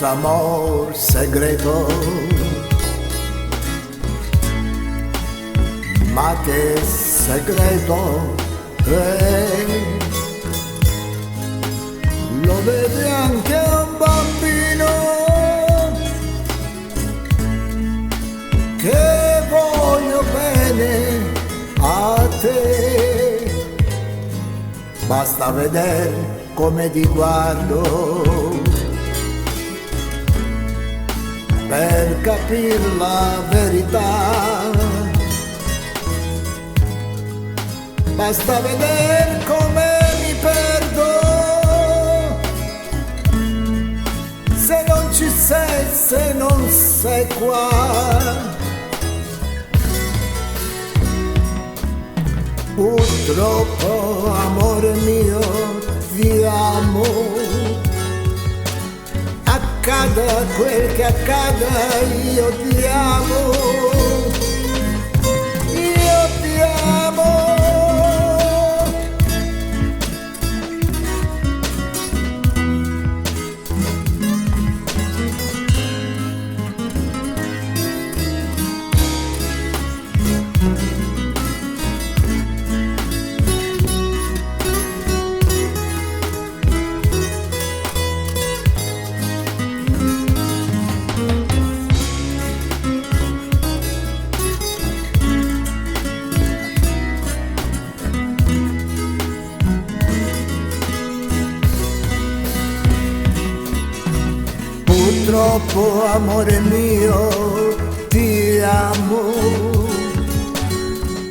questo amor segreto, ma che segreto è? Lo vede anche un bambino che voglio bene a te, basta vedere come ti guardo per capire la verità, basta vedere come mi perdo se non ci sei, se non sei qua. Purtroppo, amore mio, ti amo, accada quel che accada, io ti amo, io ti amo. Purtroppo, amore mio, ti amo,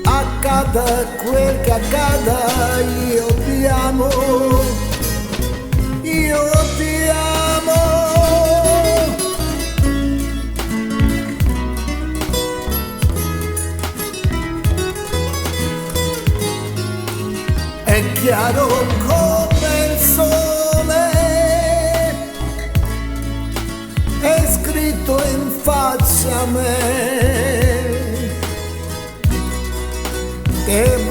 accada quel che accada, io ti amo, io ti amo. È chiaro come il sole, è scritto in faccia a me che